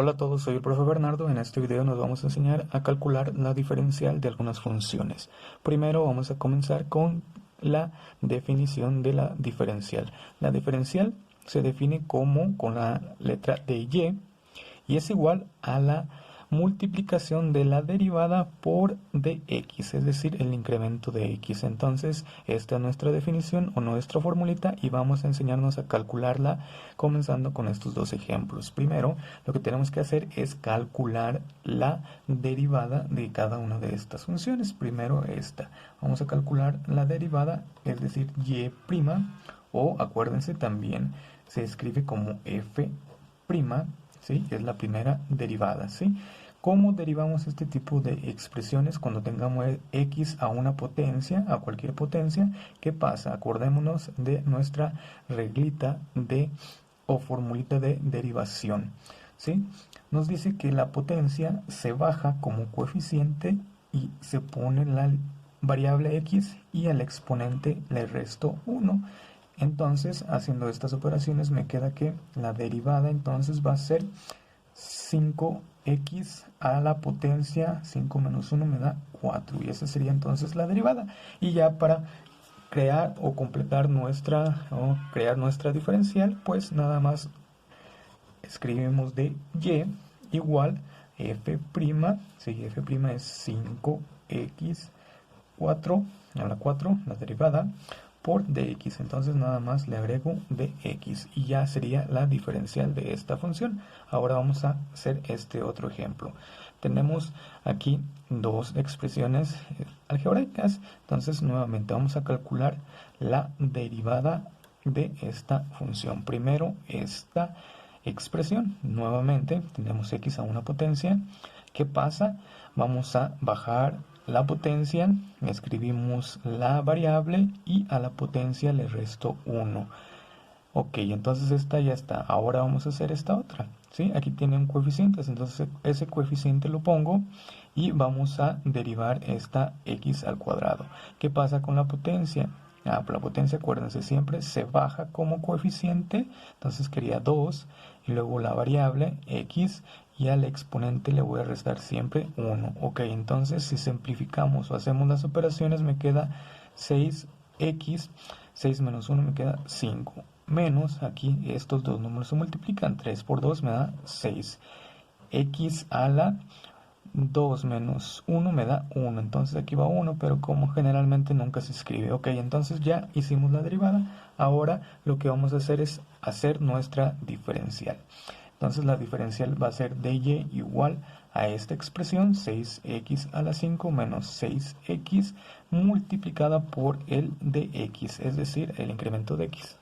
Hola a todos, soy el profe Bernardo. En este video nos vamos a enseñar a calcular la diferencial de algunas funciones. Primero vamos a comenzar con la definición de la diferencial. La diferencial se define como con la letra de y es igual a la multiplicación de la derivada por dx, es decir, el incremento de x. Entonces, esta es nuestra definición o nuestra formulita y vamos a enseñarnos a calcularla comenzando con estos dos ejemplos. Primero, lo que tenemos que hacer es calcular la derivada de cada una de estas funciones. Primero esta. Vamos a calcular la derivada, es decir, y', o acuérdense también, se escribe como f', ¿sí? Es la primera derivada, ¿sí? ¿Cómo derivamos este tipo de expresiones cuando tengamos x a una potencia, a cualquier potencia? ¿Qué pasa? Acordémonos de nuestra reglita o formulita de derivación, ¿sí? Nos dice que la potencia se baja como coeficiente y se pone la variable x y al exponente le resto 1. Entonces, haciendo estas operaciones me queda que la derivada entonces va a ser 5x a la potencia 5 menos 1 me da 4 y esa sería entonces la derivada. Y ya para crear o completar crear nuestra diferencial, pues nada más escribimos de y igual f', si f' es 5x 4 a la 4, la derivada, por dx. Entonces nada más le agrego dx y ya sería la diferencial de esta función. Ahora vamos a hacer este otro ejemplo. Tenemos aquí dos expresiones algebraicas. Entonces nuevamente vamos a calcular la derivada de esta función. Primero esta expresión. Nuevamente tenemos x a una potencia. ¿Qué pasa? Vamos a bajar la potencia, escribimos la variable y a la potencia le resto 1. Ok, entonces esta ya está. Ahora vamos a hacer esta otra, ¿sí? Aquí tiene un coeficiente, entonces ese coeficiente lo pongo y vamos a derivar esta x al cuadrado. ¿Qué pasa con la potencia? La potencia, acuérdense, siempre se baja como coeficiente, entonces quería 2 y luego la variable x y al exponente le voy a restar siempre 1. Ok, entonces si simplificamos o hacemos las operaciones me queda 6x, 6 menos 1 me queda 5, menos aquí estos dos números se multiplican, 3 por 2 me da 6, x a la 2 menos 1 me da 1, entonces aquí va 1, pero como generalmente nunca se escribe. Ok, entonces ya hicimos la derivada, ahora lo que vamos a hacer es hacer nuestra diferencial. Entonces la diferencial va a ser de y igual a esta expresión, 6x a la 5 menos 6x multiplicada por el de x, es decir, el incremento de x.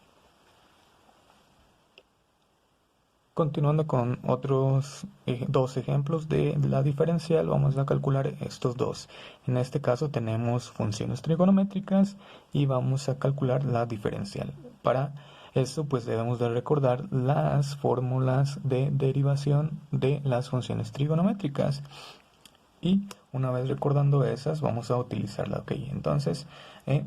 Continuando con otros dos ejemplos de la diferencial, vamos a calcular estos dos. En este caso tenemos funciones trigonométricas y vamos a calcular la diferencial. Para esto pues debemos de recordar las fórmulas de derivación de las funciones trigonométricas. Y una vez recordando esas, vamos a utilizarla. Ok, entonces,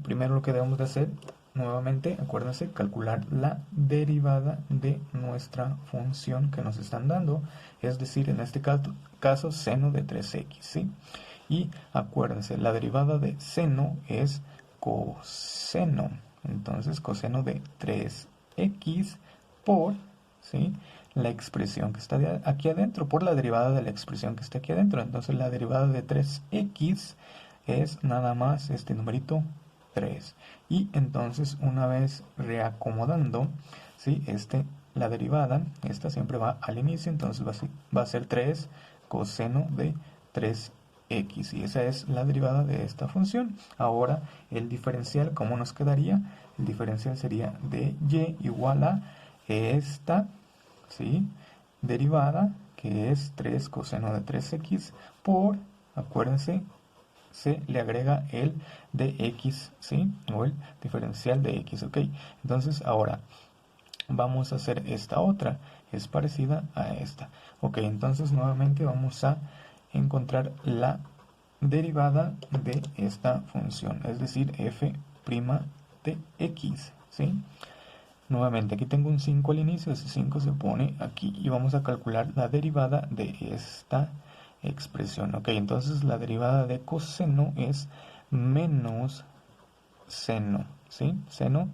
primero lo que debemos de hacer, nuevamente, acuérdense, calcular la derivada de nuestra función que nos están dando. Es decir, en este caso seno de 3x, ¿sí? Y acuérdense, la derivada de seno es coseno. Entonces, coseno de 3x por, ¿sí?, la expresión que está aquí adentro, por la derivada de la expresión que está aquí adentro. Entonces la derivada de 3x es nada más este numerito 3. Y entonces una vez reacomodando, ¿sí?, la derivada, esta siempre va al inicio, entonces va a ser 3 coseno de 3x. Y esa es la derivada de esta función. Ahora el diferencial, ¿cómo nos quedaría? El diferencial sería de y igual a esta, ¿sí?, derivada, que es 3 coseno de 3x por, acuérdense, se le agrega el de x, ¿sí?, o el diferencial de x. Ok, entonces ahora vamos a hacer esta otra, es parecida a esta. Ok, entonces nuevamente vamos a encontrar la derivada de esta función, es decir, f' de x, ¿sí? Nuevamente, aquí tengo un 5 al inicio, ese 5 se pone aquí y vamos a calcular la derivada de esta expresión. Ok, entonces la derivada de coseno es menos seno, ¿sí? Seno,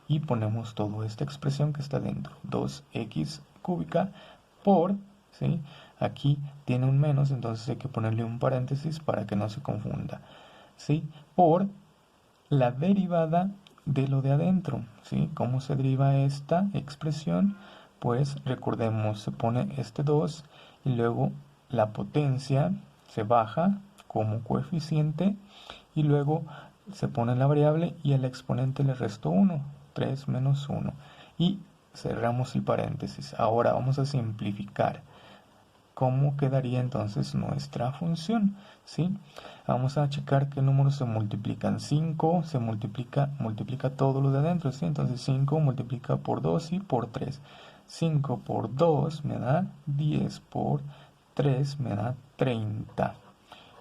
y ponemos toda esta expresión que está dentro, 2x cúbica por, ¿sí? Aquí tiene un menos, entonces hay que ponerle un paréntesis para que no se confunda, ¿sí? Por la derivada de lo de adentro, ¿sí? ¿Cómo se deriva esta expresión? Pues recordemos, se pone este 2 y luego la potencia se baja como coeficiente y luego se pone la variable y al exponente le resto 1, 3 menos 1. Y cerramos el paréntesis. Ahora vamos a simplificar. ¿Cómo quedaría entonces nuestra función? ¿Sí? Vamos a checar qué números se multiplican. 5 se multiplica todo lo de adentro, ¿sí? Entonces 5 multiplica por 2 y por 3. 5 por 2 me da 10, por 3 me da 30.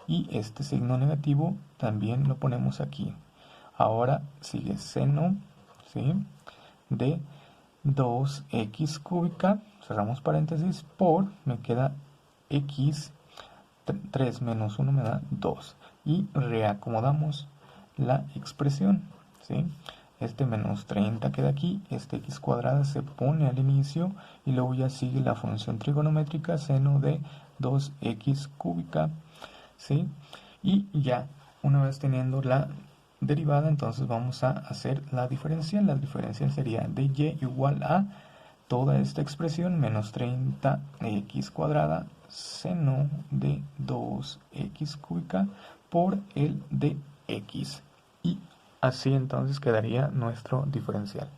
Y este signo negativo también lo ponemos aquí. Ahora sigue seno, ¿sí? De 2x cúbica, cerramos paréntesis, por, me queda x, 3 menos 1 me da 2. Y reacomodamos la expresión, ¿sí? Este menos 30 queda aquí, este x cuadrada se pone al inicio y luego ya sigue la función trigonométrica seno de 2x cúbica, ¿sí? Y ya, una vez teniendo la derivada, entonces vamos a hacer la diferencial. La diferencial sería de y igual a toda esta expresión menos 30x cuadrada seno de 2x cúbica por el de x. Y así entonces quedaría nuestro diferencial.